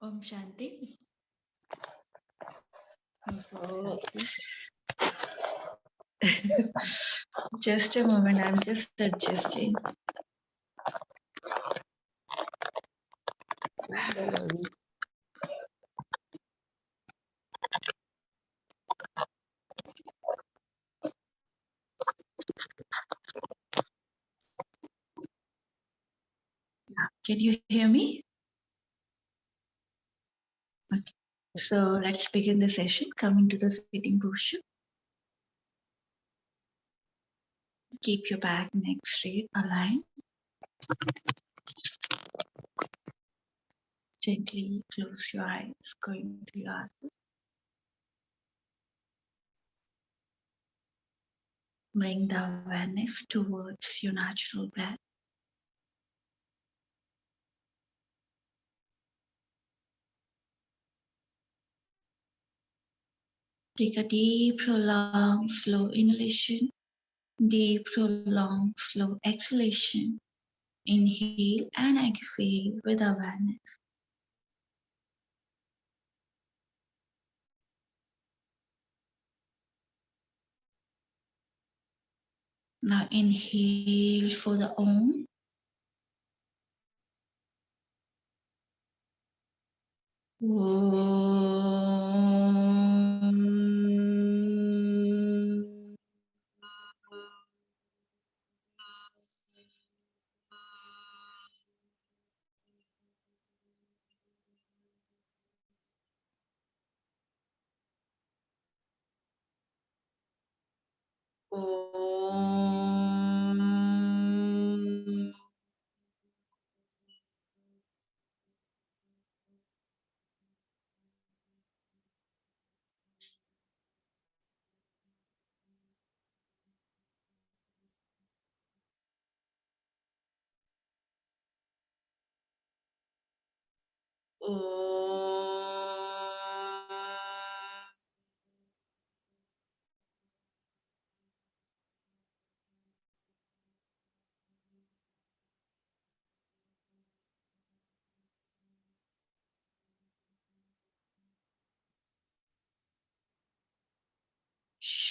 Om Shanti. So, Just a moment, I'm just adjusting. Can you hear me? Okay. So let's begin the session. Come into the sitting posture. Keep your back, neck straight, aligned. Gently close your eyes, going to your asana. Bring the awareness towards your natural breath. Take a deep, prolonged, slow inhalation. Deep, prolonged, slow exhalation. Inhale and exhale with awareness. Now inhale for the Om.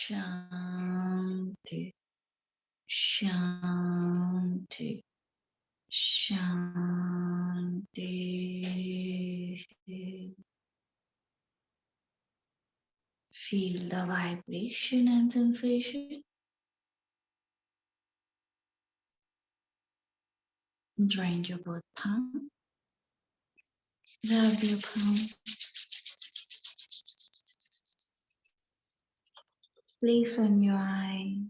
Shanti, Shanti, Shanti. Feel the vibration and sensation. Join your both palm. Rub your palm. Place on your eye.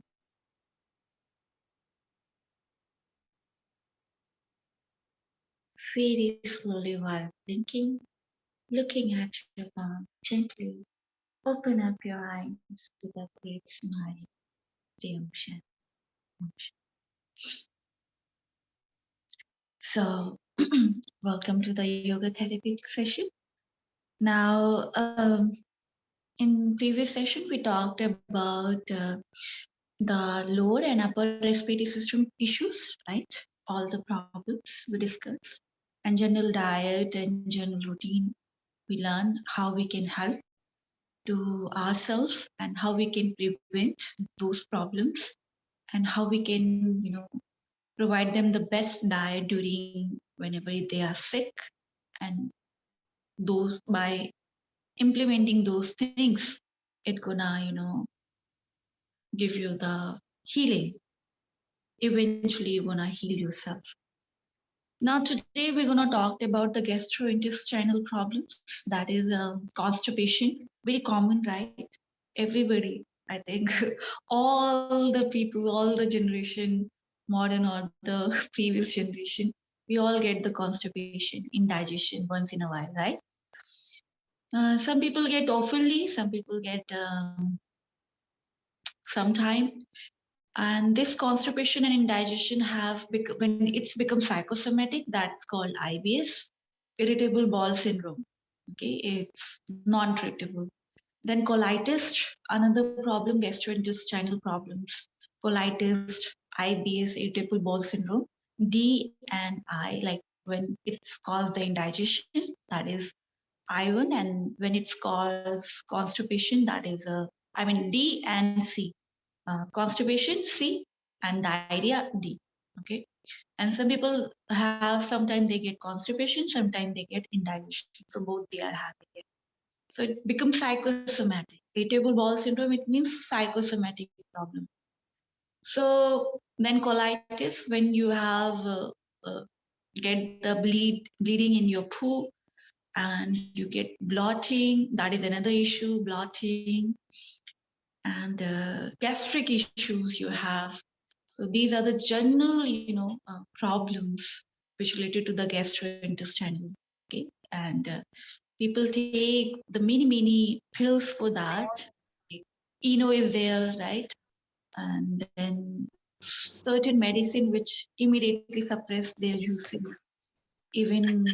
Very slowly while blinking, looking at your palm gently. Open up your eyes with a great smile. The ocean. So, welcome to the yoga therapy session. Now, in previous session, we talked about the lower and upper respiratory system issues, right? All the problems we discussed, and general diet and general routine. We learn how we can help to ourselves and how we can prevent those problems and how we can, provide them the best diet during whenever they are sick, and those by implementing those things, it gonna, give you the healing. Eventually you're gonna heal yourself. Now today we're gonna talk about the gastrointestinal problems, that is constipation. Very common, right? Everybody, I think, all the people, all the generation, modern or the previous generation, we all get the constipation, indigestion once in a while, right? Some people get oftenly, some people get sometime. And this constipation and indigestion when it's become psychosomatic, that's called IBS, irritable bowel syndrome. Okay, it's non-treatable. Then colitis, another problem, gastrointestinal problems. Colitis, IBS, irritable bowel syndrome. D and I, like when it's caused the indigestion, that is I1, and when it's called constipation, that is D and C. Constipation C, and diarrhea D. Okay, and some people have, sometimes they get constipation, sometimes they get indigestion. So both they are having it. So it becomes psychosomatic. Irritable bowel syndrome, it means psychosomatic problem. So then colitis, when you have uh, get the bleeding in your poo, and you get blotting, that is another issue, blotting, and gastric issues you have. So these are the general, problems which related to the gastrointestinal. Okay, and people take the many pills for that. Eno is there, right? And then certain medicine which immediately suppress their usage. Even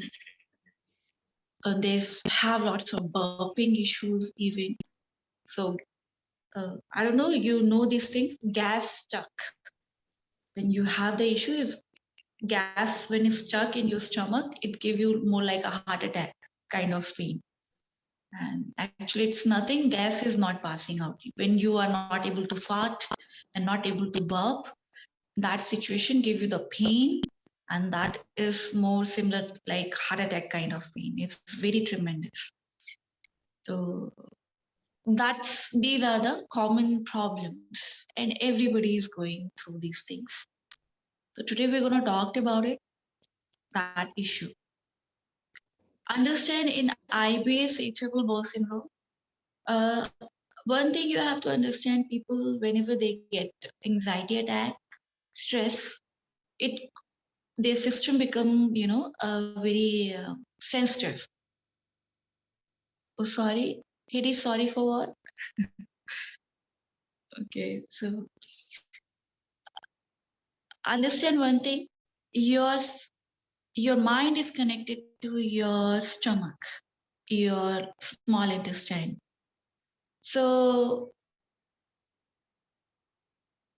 they have lots of burping issues. Even so, I don't know. You know these things. Gas stuck. When you have the issue, is gas when it's stuck in your stomach, it give you more like a heart attack kind of pain. And actually, it's nothing. Gas is not passing out. When you are not able to fart and not able to burp, that situation give you the pain, and that is more similar like heart attack kind of pain. It's very tremendous. So these are the common problems, and everybody is going through these things. So today we're going to talk about it, that issue. Understand in IBS, irritable bowel syndrome. Uh, One thing you have to understand, people whenever they get anxiety attack, stress, it their system become very sensitive. Oh, sorry. It is sorry for what? Okay, so understand one thing. Your your mind is connected to your stomach, your small intestine. So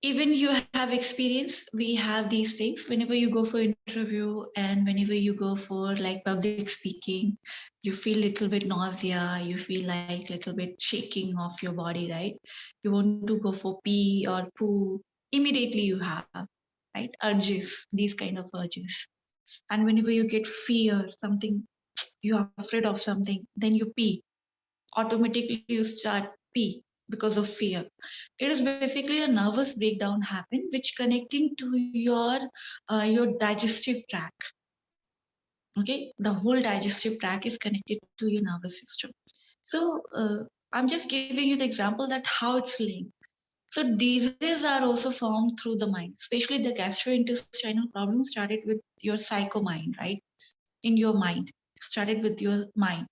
even you have experience, we have these things whenever you go for interview, and whenever you go for like public speaking, you feel little bit nausea, you feel like little bit shaking of your body, right? You want to go for pee or poo, immediately you have, right, urges, these kind of urges. And whenever you get fear something, you are afraid of something, then you pee, automatically you start pee because of fear. It is basically a nervous breakdown happen which connecting to your digestive tract. Okay, the whole digestive tract is connected to your nervous system. So I'm just giving you the example that how it's linked. So diseases are also formed through the mind, especially the gastrointestinal problem started with your psycho mind, right? In your mind, started with your mind.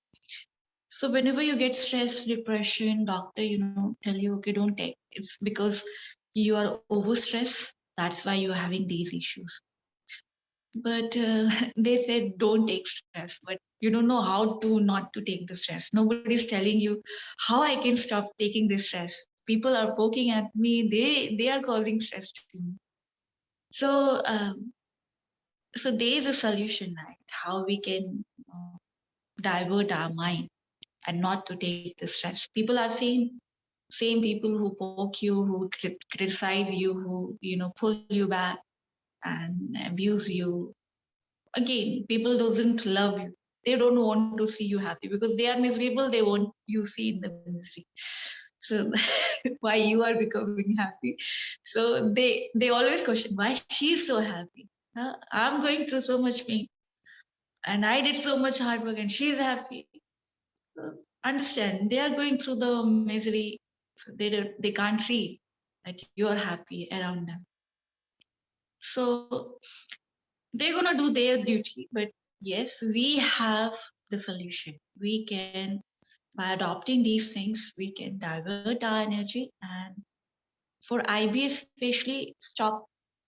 So whenever you get stress, depression, doctor, tell you, okay, don't take. It's because you are overstressed. That's why you are having these issues. But they said don't take stress, but you don't know how to not to take the stress. Nobody's telling you how I can stop taking the stress. People are poking at me. They are causing stress to me. So so there is a solution, right? How we can divert our mind and not to take the stress. People are saying, same people who poke you, who criticize you, who pull you back and abuse you. Again, people doesn't love you. They don't want to see you happy because they are miserable. They want you see in the misery. So why you are becoming happy? So they always question why she's so happy. Huh? I'm going through so much pain, and I did so much hard work, and she's happy. So understand they are going through the misery, so they can't see that you are happy around them. So they're gonna do their duty, but yes, we have the solution. We can, by adopting these things, we can divert our energy. And for IBS especially, stop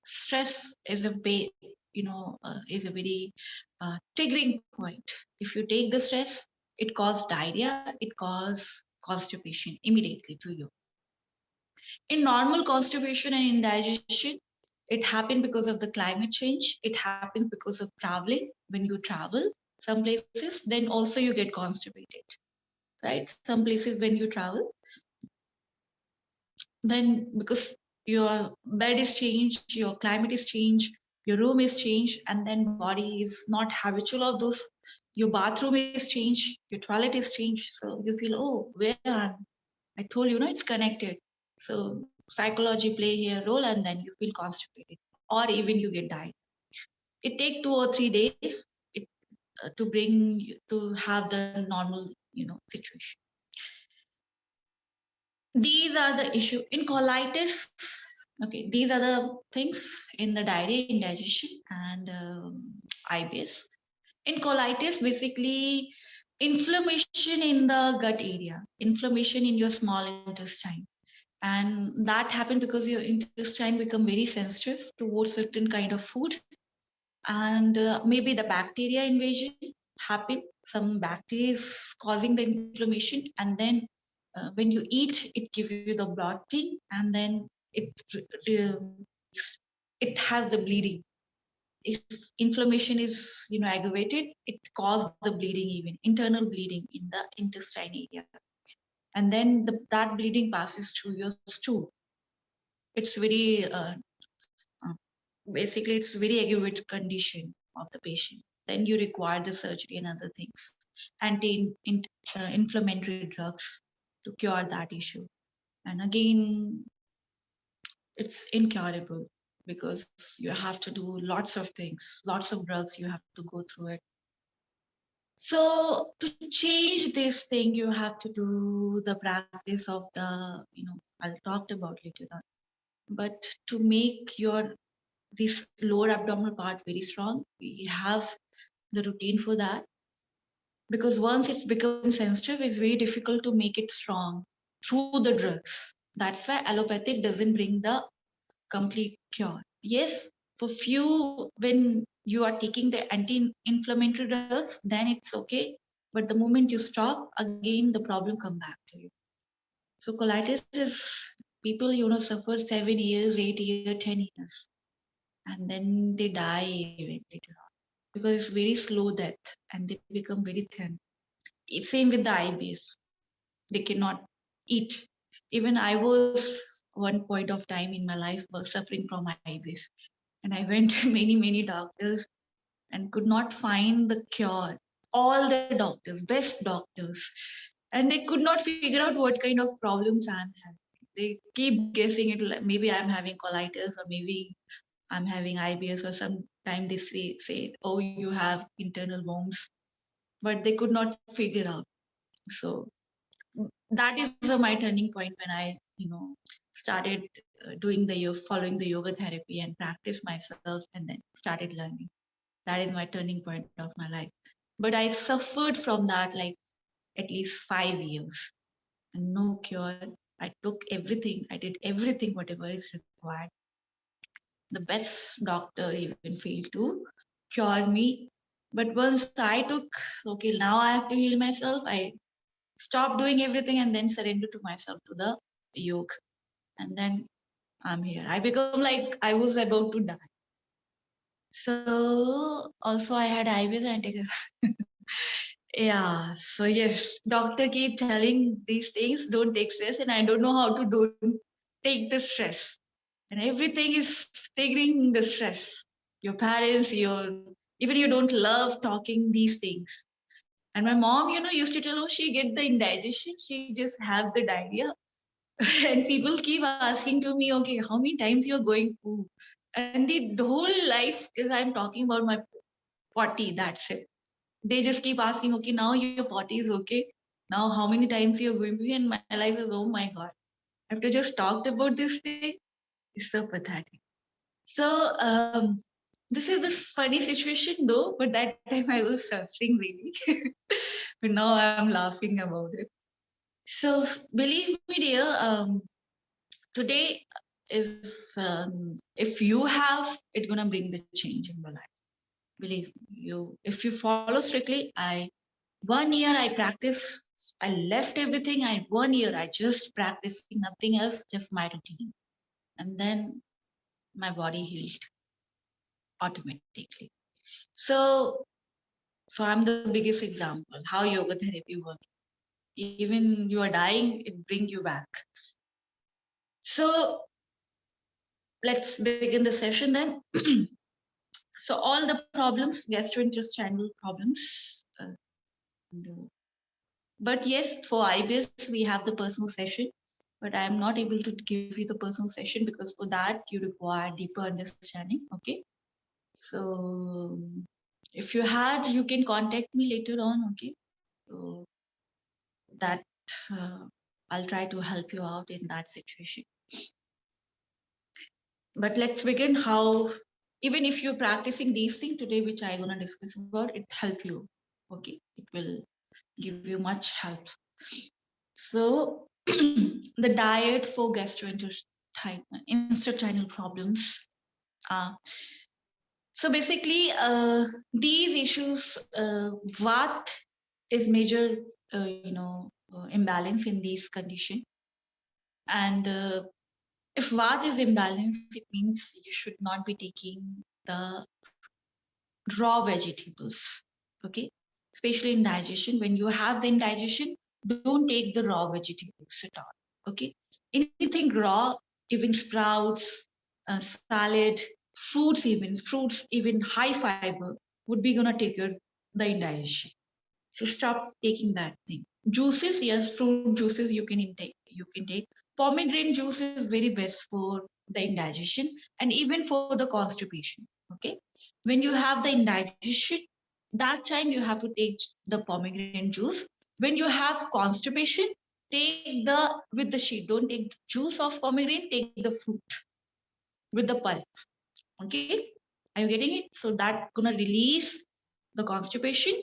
stress is a is a very triggering point. If you take the stress, it causes diarrhea, it causes constipation immediately to you. In normal constipation and indigestion, it happens because of the climate change. It happens because of traveling when you travel. some places, then also you get constipated, right? Some places when you travel, then because your bed is changed, your climate is changed, your room is changed, and then body is not habitual of those. Your bathroom is changed, your toilet is changed, so you feel, oh, where am I? Told you, no, it's connected. So psychology play here role, and then you feel constipated, or even you get diet. It take 2 or 3 days it, to bring to have the normal, situation. These are the issue in colitis. Okay, these are the things in the diarrhea, indigestion, and IBS. In colitis, basically inflammation in the gut area, inflammation in your small intestine, and that happened because your intestine become very sensitive towards certain kind of food, and maybe the bacteria invasion happen. Some bacteria is causing the inflammation, and then when you eat, it gives you the bloating, and then it it has the bleeding. If inflammation is aggravated, it causes the bleeding, even internal bleeding in the intestine area, and then that bleeding passes through your stool. It's very uh, basically it's very aggravated condition of the patient. Then you require the surgery and other things, anti-inflammatory drugs to cure that issue. And again, it's incurable because you have to do lots of things, lots of drugs, you have to go through it. So to change this thing, you have to do the practice of the, I'll talk about later on. But to make your this lower abdominal part very strong, we have the routine for that, because once it's become sensitive, it's very difficult to make it strong through the drugs. That's why allopathic doesn't bring the complete cure. Yes, for few, when you are taking the anti-inflammatory drugs, then it's okay. But the moment you stop, again the problem come back to you. So colitis is, people suffer 7 years, 8 years, 10 years, and then they die even later on because it's very slow death, and they become very thin. Same with the IBS, they cannot eat. Even I was one point of time in my life was suffering from IBS, and I went to many doctors and could not find the cure. All the doctors, best doctors, and they could not figure out what kind of problems I'm having. They keep guessing it. Maybe I'm having colitis, or maybe I'm having IBS, or sometimes they say, oh, you have internal wounds, but they could not figure out. So that is my turning point when I, started doing following the yoga therapy and practice myself, and then started learning. That is my turning point of my life. But I suffered from that like at least 5 years, and no cure. I took everything. I did everything, whatever is required. The best doctor even failed to cure me. But once I took, okay, now I have to heal myself, I stopped doing everything and then surrender to myself, to the yoga. And then I'm here. I become like I was about to die. So also I had IBS and yeah. So yes, doctor keep telling these things, don't take stress, and I don't know how to don't take the stress. And everything is taking the stress. Your parents, even you don't love talking these things. And my mom, used to tell, oh, she get the indigestion, she just have the diarrhea. And people keep asking to me, okay, how many times you're going poo? And the whole life is I'm talking about my potty, that's it. They just keep asking, okay, now your potty is okay. Now how many times you're going poo? And my life is, oh my God. After just talked about this thing, it's so pathetic. So this is this funny situation though, but that time I was suffering really. But now I'm laughing about it. So believe me, dear, today is if you have, it's gonna bring the change in your life. Believe me, if you follow strictly. 1 year I practice. I left everything. 1 year I just practicing nothing else, just my routine, and then my body healed automatically. So So I'm the biggest example how yoga therapy works. Even you are dying, it brings you back. So let's begin the session then. So all the problems, gastrointestinal problems. But yes, for IBS, we have the personal session. But I am not able to give you the personal session because for that you require deeper understanding. Okay. So if you had, you can contact me later on. Okay. So that uh, I'll try to help you out in that situation. But let's begin how, even if you're practicing these things today, which I'm going to discuss about, it help you. Okay. It will give you much help. So the diet for gastrointestinal problems. Uh, so basically, these issues, what is major, imbalance in these condition. And if what is imbalanced, it means you should not be taking the raw vegetables. Okay, especially in digestion. When you have the indigestion, don't take the raw vegetables at all. Okay, anything raw, even sprouts, salad, fruits, even high fiber would be gonna take your the indigestion. So stop taking that thing. Juices, yes, fruit juices you can intake. You can take. Pomegranate juice is very best for the indigestion and even for the constipation. Okay, when you have the indigestion, that time you have to take the pomegranate juice. When you have constipation, take the with the sheet. Don't take the juice of pomegranate. Take the fruit with the pulp. Okay, are you getting it? So that gonna release the constipation,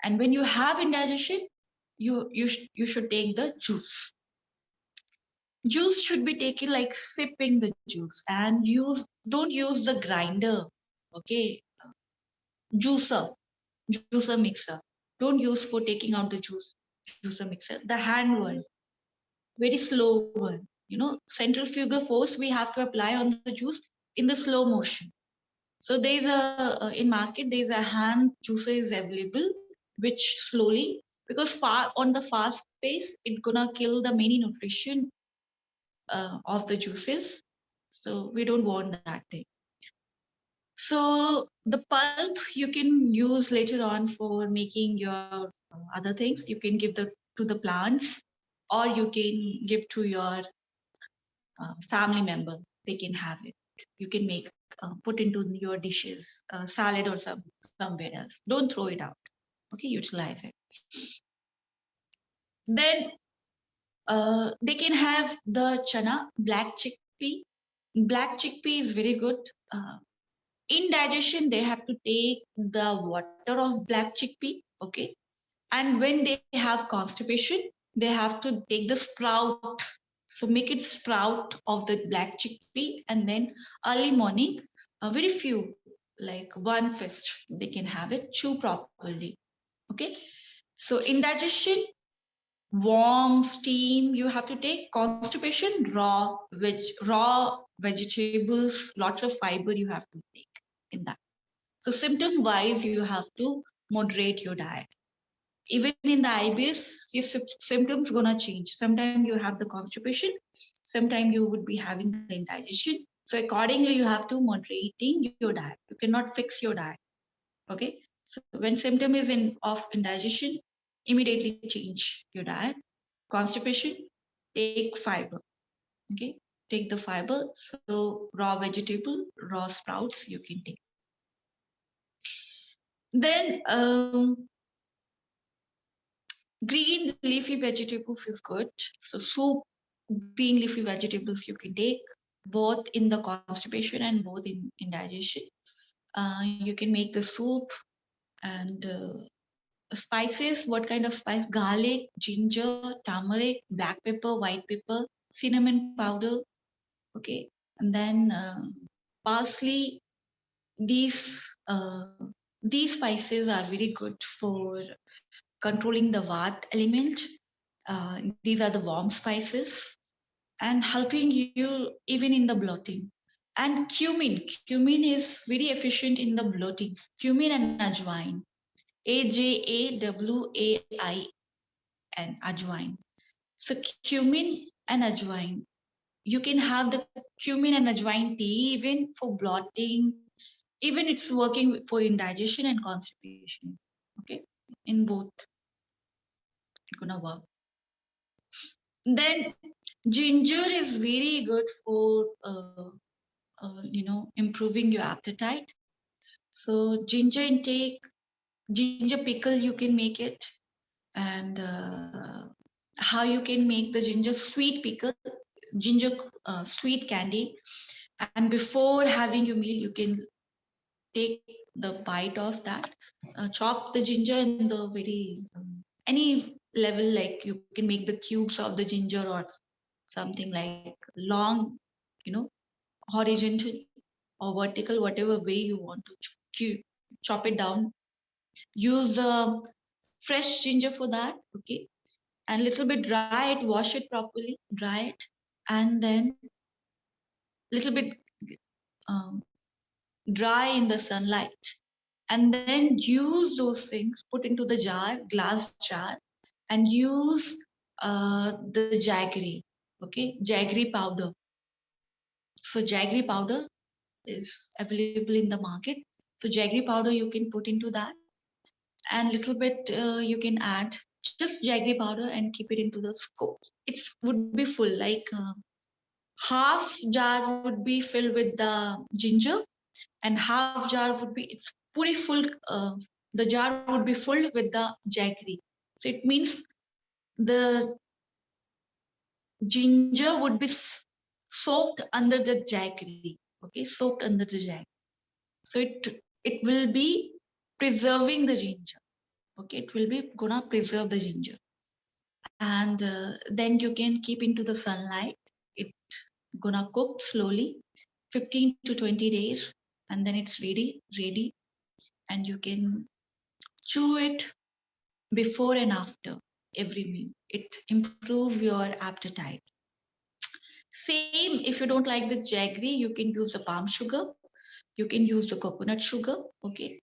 and when you have indigestion, you should take the juice. Juice should be taken like sipping the juice, and don't use the grinder. Okay, juicer, juicer mixer. Don't use for taking out the juicer mixer. The hand one, very slow one. Centrifugal force we have to apply on the juice in the slow motion. So there's in market there's a hand juicer is available, which slowly, because far on the fast pace it gonna kill the many nutrition of the juices. So we don't want that thing. So the pulp you can use later on for making your other things. You can give to the plants, or you can give to your family member. They can have it. You can make put into your dishes, salad or somewhere else. Don't throw it out. Okay, utilize it. Then they can have the chana, black chickpea. Black chickpea is very good. In digestion, they have to take the water of black chickpea. Okay, and when they have constipation, they have to take the sprout. So make it sprout of the black chickpea, and then early morning, very few, like one fist, they can have it. Chew properly. Okay. So indigestion, warm steam you have to take. Constipation, raw vegetables, lots of fiber you have to take in that. So symptom wise, you have to moderate your diet. Even in the IBS, your symptoms gonna change. Sometimes you have the constipation, sometimes you would be having the indigestion. So accordingly, you have to moderating your diet. You cannot fix your diet. Okay. So when symptom is of indigestion, immediately change your diet. Constipation, take fiber. Okay. Take the fiber. So raw vegetable, raw sprouts you can take. Then green leafy vegetables is good. So soup, green leafy vegetables you can take both in the constipation and both in indigestion. You can make the soup. And spices, what kind of spice? Garlic, ginger, turmeric, black pepper, white pepper, cinnamon powder. Okay, and then parsley. These these spices are very good for controlling the Vata element. These are the warm spices and helping you even in the bloating. And cumin is very efficient in the bloating. Cumin and ajwain. Ajawain, ajwain. So cumin and ajwain. You can have the cumin and ajwain tea even for bloating. Even it's working for indigestion and constipation. Okay, in both, it's gonna work. Then ginger is very good for improving your appetite. So ginger intake, ginger pickle, you can make it, and how you can make the ginger sweet pickle, ginger sweet candy, and before having your meal, you can take the bite of that, chop the ginger in the very any level, like you can make the cubes of the ginger or something like long, you know, horizontal or vertical, whatever way you want to chop it down. Use fresh ginger for that, okay, and little bit dry it, wash it properly, dry it, and then little bit um, dry in the sunlight, and then use those things, put into the jar, glass jar, and use the jaggery, okay, jaggery powder. So jaggery powder is available in the market. So jaggery powder you can put into that, and little bit you can add just jaggery powder and keep it into the scope. It would be full, like half jar would be filled with the ginger, and half jar would be, it's pretty full. The jar would be full with the jaggery. So it means the ginger would be soaked under the jaggery. Okay, soaked under the jaggery. So it will be preserving the ginger. Okay, it will be gonna preserve the ginger, and then you can keep into the sunlight. It gonna cook slowly, 15 to 20 days, and then it's ready, and you can chew it before and after every meal. It improve your appetite. Same, if you don't like the jaggery, you can use the palm sugar, you can use the coconut sugar, okay,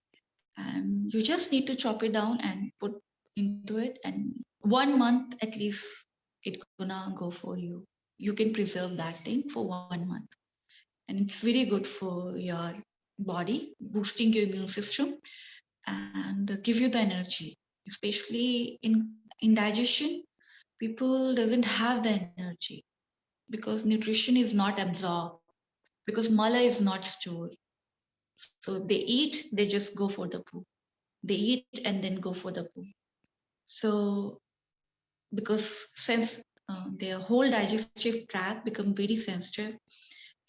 and you just need to chop it down and put into it, and 1 month at least it gonna go for you. You can preserve that thing for 1 month, and it's very good for your body, boosting your immune system and give you the energy, especially in indigestion. People doesn't have the energy because nutrition is not absorbed, because mala is not stored. So they eat, they just go for the poo. They eat and then go for the poo. So because since their whole digestive tract become very sensitive,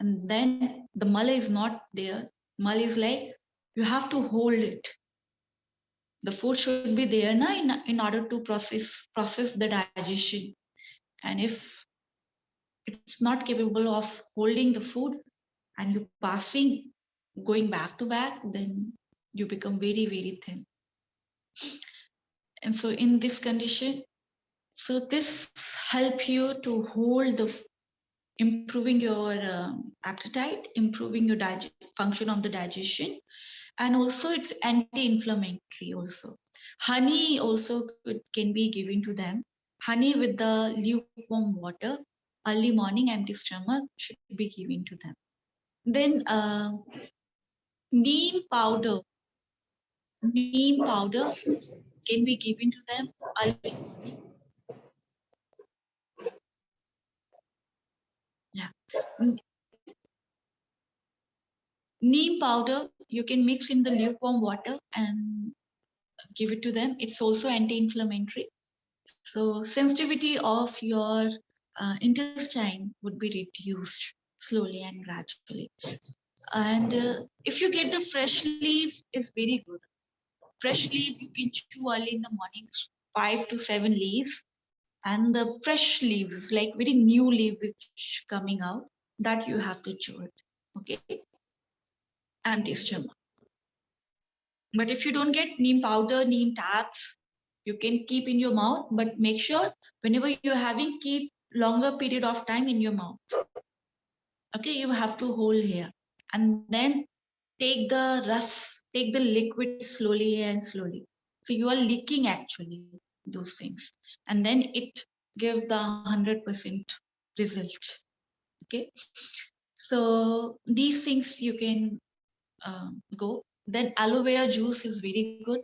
and then the mala is not there. Mala is like, you have to hold it. The food should be there na, in order to process the digestion. And if it's not capable of holding the food, and you passing, going back to back, then you become very very thin. And so in this condition, so this help you to hold the improving your appetite, improving your function of the digestion, and also it's anti-inflammatory also. Honey also can be given to them. Honey with the lukewarm water, early morning, empty stomach, should be given to them. Then neem powder, neem powder can be given to them early morning. Yeah. Neem powder you can mix in the lukewarm water and give it to them. It's also anti-inflammatory. So sensitivity of your intestine would be reduced slowly and gradually. And if you get the fresh leaf, is very good. Fresh leaf you can chew early in the morning, 5 to 7 leaves, and the fresh leaves, like very new leaf which coming out, that you have to chew it. Okay, empty stomach. But if you don't get neem powder, neem tabs, you can keep in your mouth, but make sure whenever you're having, keep longer period of time in your mouth. Okay, you have to hold here, and then take the liquid slowly and slowly. So you are leaking actually those things, and then it gives the 100% result. Okay, so these things you can go. Then aloe vera juice is very good.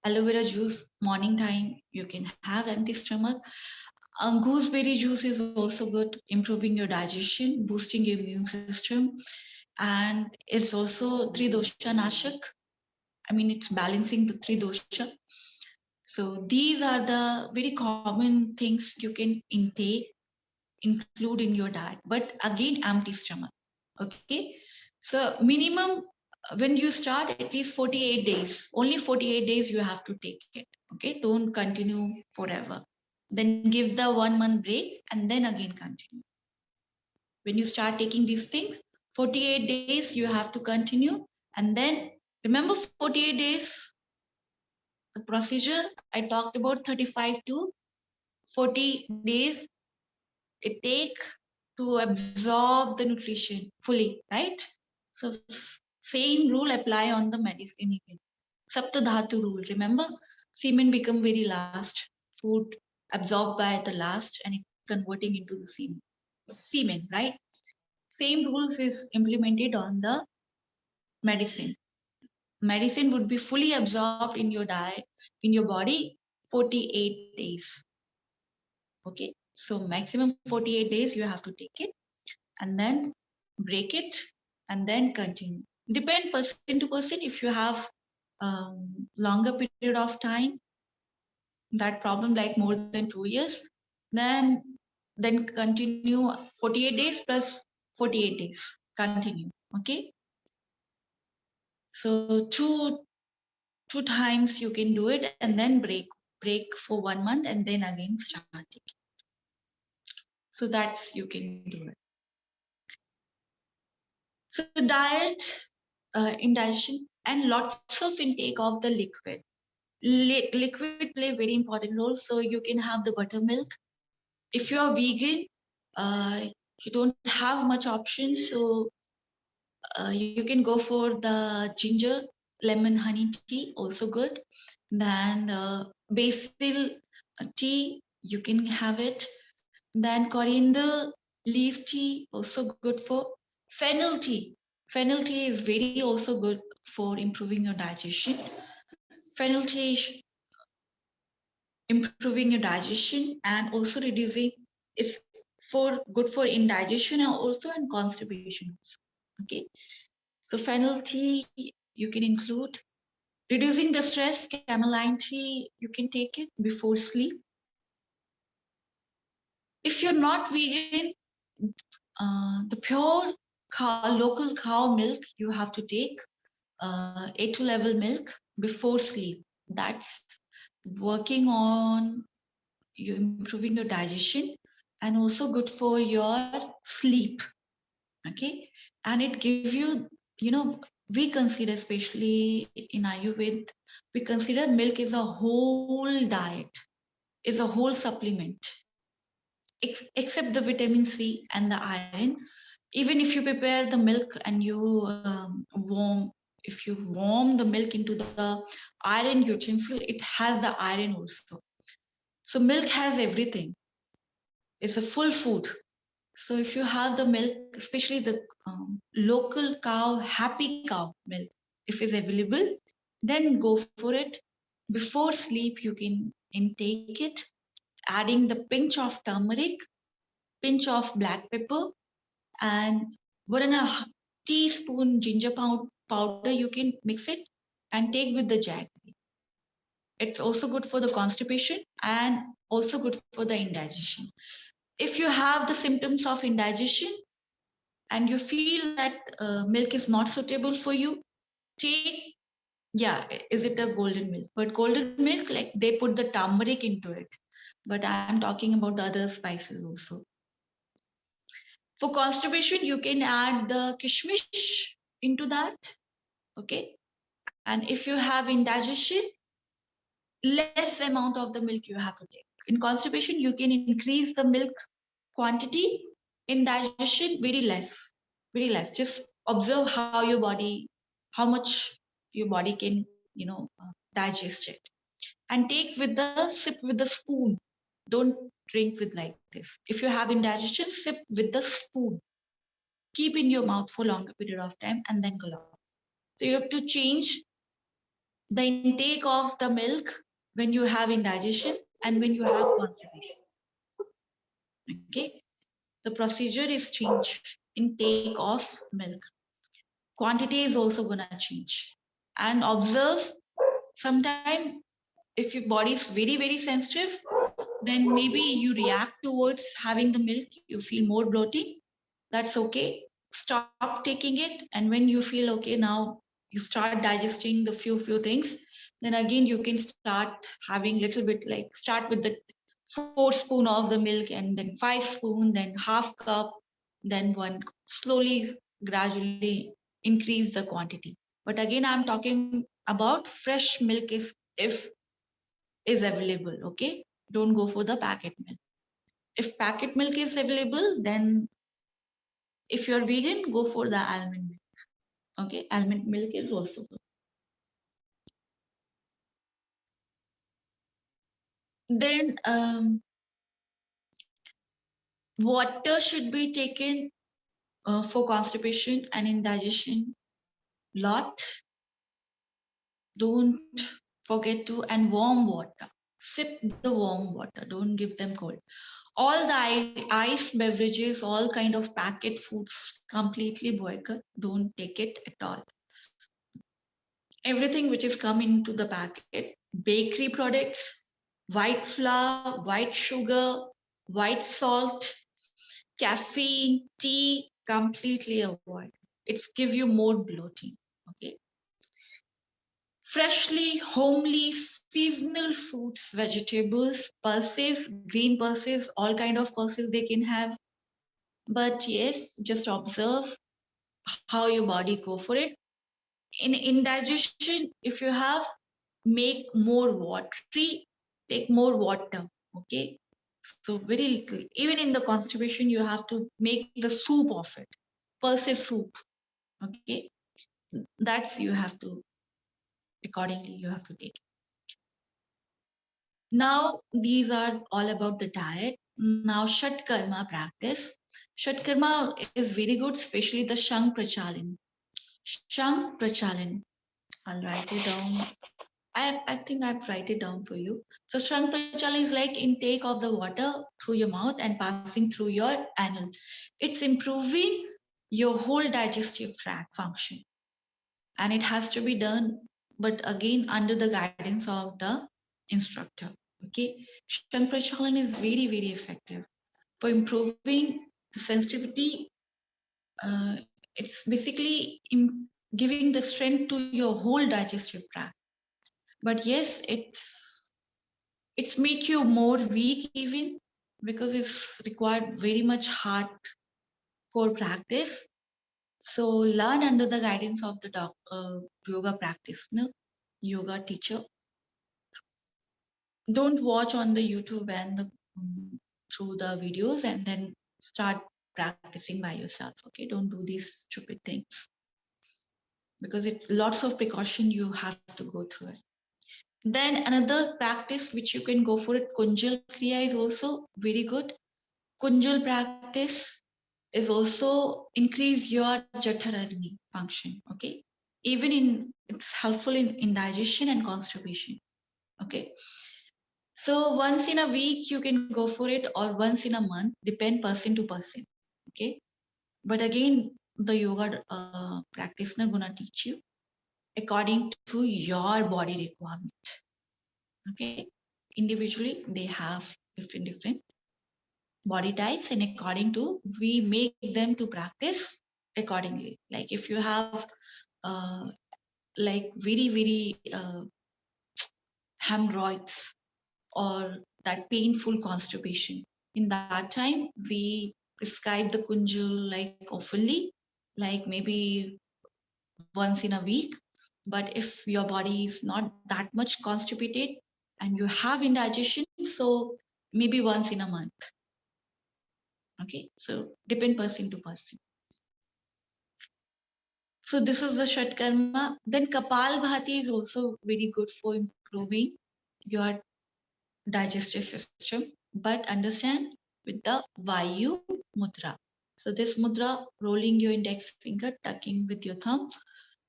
Aloe vera juice morning time you can have empty stomach. Gooseberry juice is also good, improving your digestion, boosting your immune system, and it's also three dosha nashak. I mean, it's balancing the three dosha. So these are the very common things you can intake, include in your diet. But again, empty stomach. Okay. So minimum when you start at least 48 days, only 48 days you have to take it. Okay. Don't continue forever. Then give the 1 month break and then again continue. When you start taking these things, 48 days you have to continue, and then remember 48 days the procedure I talked about, 35 to 40 days it take to absorb the nutrition fully, right? So same rule apply on the medicine even. Saptadhatu rule, remember? Semen become very last, food absorbed by the last and it converting into the semen, right? Same rules is implemented on the medicine. Medicine would be fully absorbed in your diet, in your body, 48 days. Okay, so maximum 48 days you have to take it and then break it and then continue. Depend person to person. If you have longer period of time, that problem like more than 2 years, then continue 48 days plus 48 days. Continue. Okay. So two times you can do it and then break for 1 month and then again start it. So that's you can do it. So diet, indigestion, and lots of intake of the liquid. Liquid play very important role. So you can have the buttermilk. If you are vegan, uh, you don't have much options. So you can go for the ginger, lemon, honey tea, also good. Then basil tea, you can have it. Then coriander leaf tea, also good for fennel tea. Fennel tea is very also good for improving your digestion. Fennel tea is improving your digestion and also reducing is for good for indigestion and also in constipation. Okay, so fennel tea you can include. Reducing the stress, cameline tea you can take it before sleep. If you're not vegan, the pure local cow milk you have to take, A2 level milk before sleep. That's working on you improving your digestion and also good for your sleep. Okay, and it gives you, we consider, especially in Ayurveda, we consider milk is a whole diet, is a whole supplement, except the vitamin C and the iron. Even if you prepare the milk and you if you warm the milk into the iron utensil, it has the iron also. So milk has everything. It's a full food. So if you have the milk, especially the local cow, happy cow milk, if it's available, then go for it. Before sleep, you can intake it, adding the pinch of turmeric, pinch of black pepper, and 1.5 teaspoon ginger powder. You can mix it and take with the jaggery. It's also good for the constipation and also good for the indigestion. If you have the symptoms of indigestion and you feel that milk is not suitable for you, take, yeah, is it a golden milk? But golden milk, like they put the turmeric into it. But I'm talking about the other spices also. For constipation, you can add the kishmish into that. Okay. And if you have indigestion, less amount of the milk you have to take. In constipation, you can increase the milk quantity. In digestion, very less, very less. Just observe how your body, how much your body can, digest it. and take with the sip with the spoon. Don't drink with like this. If you have indigestion, sip with the spoon. Keep in your mouth for longer period of time and then gulp. So you have to change the intake of the milk when you have indigestion and when you have constipation. Okay, the procedure is change intake of milk. Quantity is also gonna change. And observe sometime if your body is very sensitive, then maybe you react towards having the milk, you feel more bloating. That's okay. Stop taking it, and when you feel okay, now you start digesting the few things, then again you can start having little bit, like start with the 4 spoon of the milk and then 5 spoon, then half cup, then one, slowly gradually increase the quantity. But again, I'm talking about fresh milk if is available. Okay, don't go for the packet milk. If packet milk is available, then if you're vegan, go for the almond milk. Okay, almond milk is also good. Then water should be taken for constipation and indigestion lot. Don't forget to, and warm water. Sip the warm water. Don't give them cold. All the ice beverages, all kind of packet foods, completely boycott. Don't take it at all. Everything which is come into the packet, bakery products, white flour, white sugar, white salt, caffeine, tea, completely avoid. It's give you more bloating. Okay. Freshly, homely, seasonal fruits, vegetables, pulses, green pulses, all kind of pulses they can have. But yes, just observe how your body go for it. In indigestion, if you have, make more watery, take more water. Okay. So very little. Even in the constipation, you have to make the soup of it. Pulses soup. Okay. That's you have to, accordingly, you have to take. Now, these are all about the diet. Now, Shat Karma practice. Shat Karma is very good, especially the Shang Prachalin. Shang Prachalin. I'll write it down. I think I've write it down for you. So Shang Prachalin is like intake of the water through your mouth and passing through your anal. It's improving your whole digestive tract function, and it has to be done, but again under the guidance of the instructor. Okay, Shang Prachalin is very effective for improving the sensitivity. uh, it's basically giving the strength to your whole digestive tract. But yes, it's make you more weak even, because it's required very much hard core practice. So learn under the guidance of the yoga practitioner, yoga teacher. Don't watch on the YouTube and through the videos and then start practicing by yourself. Okay, don't do these stupid things, because it lots of precaution you have to go through it. Then another practice which you can go for it, Kunjal Kriya, is also very good. Kunjal practice is also increase your Jaఠragni function. Okay, even in, it's helpful in indigestion and constipation. Okay, so once in a week you can go for it, or once in a month, depend person to person. Okay, but again, the yoga practitioner gonna teach you according to your body requirement. Okay, individually they have different body types, and according to, we make them to practice accordingly. Like if you have uh, like very hemorrhoids or that painful constipation, in that time we prescribe the kunjal like oftenly, like maybe once in a week. But if your body is not that much constipated and you have indigestion, so maybe once in a month. Okay, so depend person to person. So this is the Shat Karma. Then Kapal Bhati is also very good for improving your digestive system, but understand with the Vayu Mudra. So this mudra, rolling your index finger, tucking with your thumb.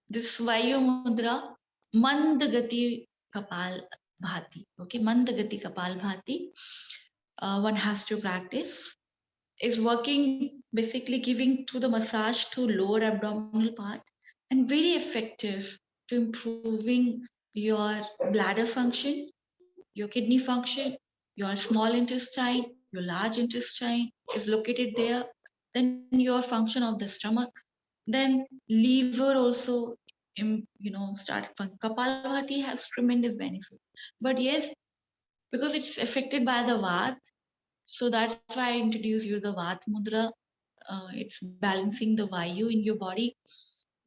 This Vayu Mudra, Mandagati Kapal Bhati. Okay, Mandagati Kapal Bhati. One has to practice. Is working basically giving to the massage to lower abdominal part and very effective to improving your bladder function, your kidney function, your small intestine, your large intestine is located there, then your function of the stomach, then liver also start Kapalbhati has tremendous benefit. But yes, because it's affected by the Vat, so that's why I introduce you the Vat Mudra. It's balancing the Vayu in your body.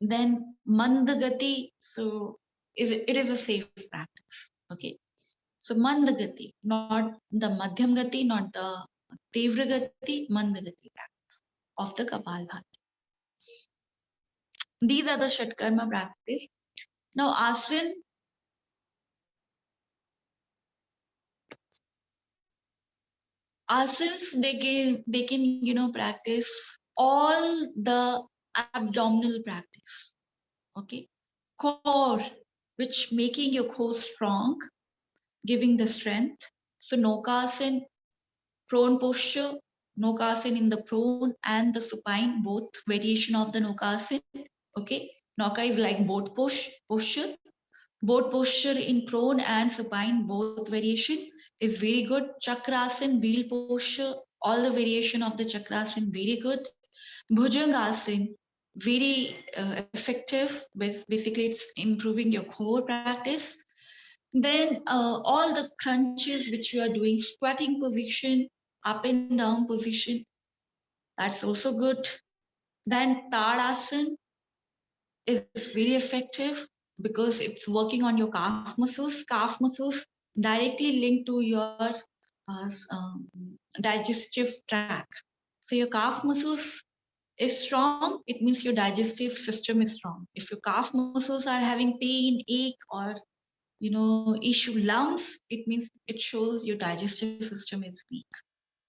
Then Mandagati, so it is a safe practice. Okay. So Mandagati, not the Madhyam Gati, not the Tevra Gati, Mandagati practice of the Kapalbhati. These are the Shatkarma practice. Now asanas they can practice all the abdominal practice. Okay, core, which making your core strong, giving the strength. So Nokasan, prone posture, Nokasan in the prone and the supine, both variation of the Nokasan. Okay, Noka is like boat posture. Boat posture in prone and supine, both variation is very good. Chakrasan, wheel posture, all the variation of the chakrasan, very good. Bhujangasana, very effective. Basically, it's improving your core practice. Then all the crunches which you are doing, squatting position, up and down position, that's also good. Then Tadasana is very effective because it's working on your calf muscles. Calf muscles directly linked to your digestive tract. So your calf muscles is strong, it means your digestive system is strong. If your calf muscles are having pain, ache, or issue lumps, it means it shows your digestive system is weak.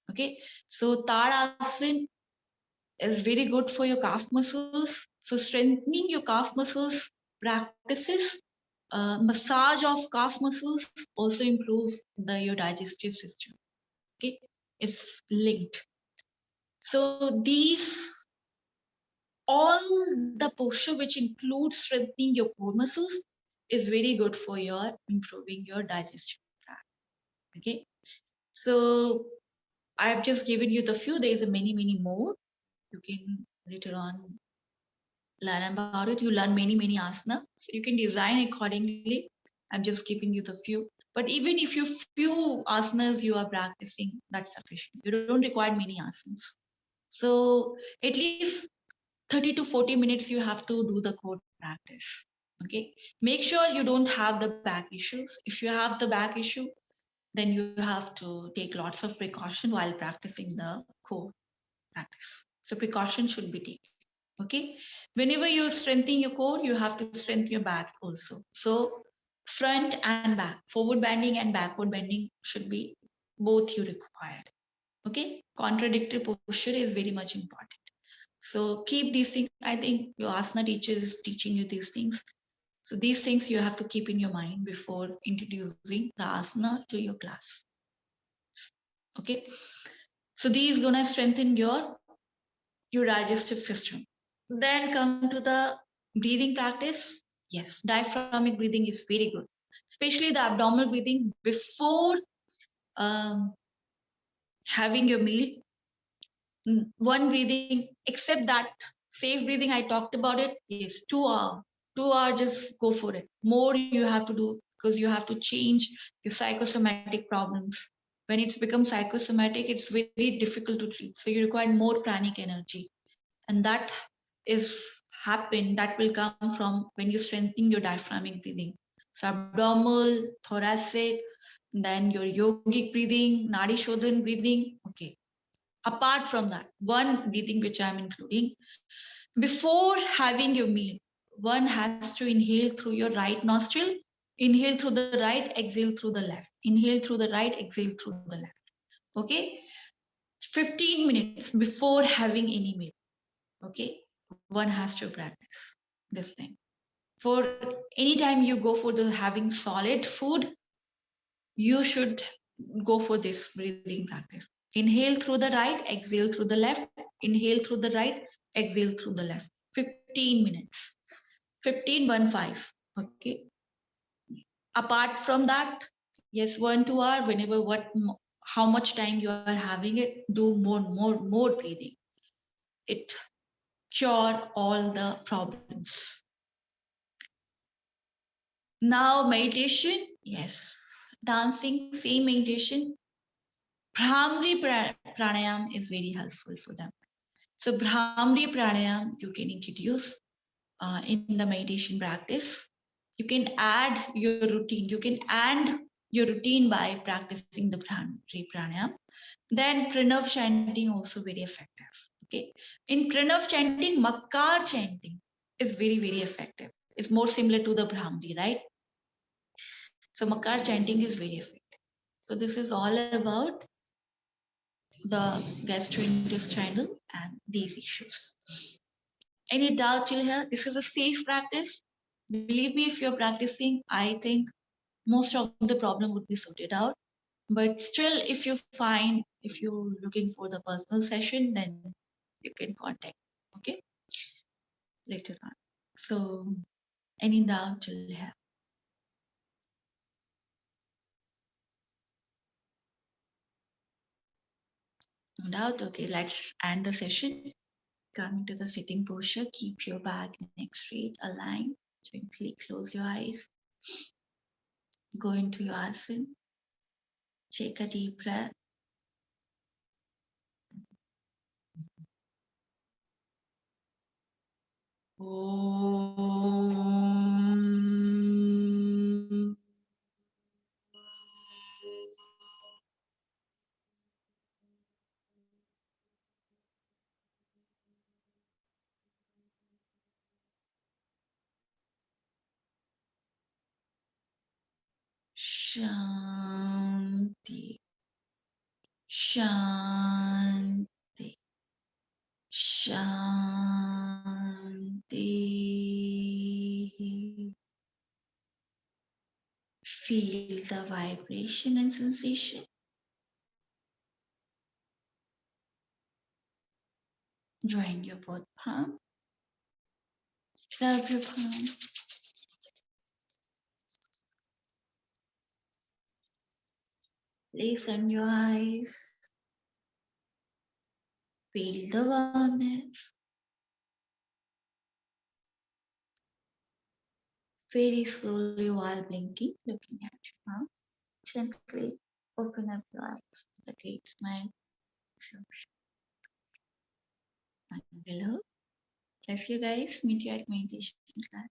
Okay, so Tadasana is very good for your calf muscles. So strengthening your calf muscles practices, massage of calf muscles also improve your digestive system. Okay, it's linked. So these all the posture which includes strengthening your core muscles is very good for your improving your digestive tract. Okay, so I've just given you the few. There's a many more. You can later on learn about it. You learn many asana. So you can design accordingly. I'm just giving you the few. But even if you few asanas you are practicing, that's sufficient. You don't require many asanas. So at least 30 to 40 minutes you have to do the core practice. Okay. Make sure you don't have the back issues. If you have the back issue, then you have to take lots of precaution while practicing the core practice. So precaution should be taken. Okay, whenever you strengthen your core, you have to strengthen your back also. So front and back, forward bending and backward bending should be both you required. Okay, contradictory posture is very much important. So keep these things. I think your asana teacher is teaching you these things. So these things you have to keep in your mind before introducing the asana to your class. Okay, so these gonna strengthen your digestive system. Then come to the breathing practice. Yes, diaphragmic breathing is very good, especially the abdominal breathing before um, having your meal. One breathing, except that safe breathing, I talked about it. Yes, 2 hour. 2 hour, just go for it. More you have to do because you have to change your psychosomatic problems. When it's become psychosomatic, it's very difficult to treat. So you require more pranic energy. And that is that will come from when you strengthen your diaphragmic breathing. So abdominal, thoracic, then your yogic breathing, nadi shodhan breathing. Okay, apart from that, one breathing which I'm including, before having your meal, one has to inhale through your right nostril Inhale through the right, exhale through the left. Inhale through the right, exhale through the left. Okay, 15 minutes before having any meal. Okay, one has to practice this thing. For any time you go for the having solid food, you should go for this breathing practice. Inhale through the right, exhale through the left. Inhale through the right, exhale through the left. 15 minutes. 15, 1, 5. Okay. Apart from that, yes, 1, 2 hour, whenever how much time you are having it, do more breathing. It cure all the problems. Now meditation, yes, dancing, same meditation. Bhramri pranayam is very helpful for them. So Bhramri pranayam you can introduce in the meditation practice. You can add your routine. You can add your routine by practicing the Bhramri pranayam. Then Pranav chanting also very effective. Okay, in Pranav chanting, Makar chanting is very effective. It's more similar to the Bhramri, right? So Makar chanting is very effective. So this is all about the gastrointestinal and these issues. Any doubt till here? This is a safe practice. Believe me, if you're practicing, I think most of the problem would be sorted out. But still, if you find, if you're looking for the personal session, then you can contact, okay, later on. So any doubt till here? No doubt? Okay, let's end the session. Come to the sitting posture. Keep your back, neck straight, aligned. Gently close your eyes. Go into your asana. Take a deep breath. Om. Shanti. Shanti. Shanti. Feel the vibration and sensation. Join your both palm. Rub your palm. Listen your eyes. Feel the warmness. Very slowly while blinking, looking at your palm. Gently open up your eyes with a great smile. Hello. Bless you guys. Meet you at meditation class.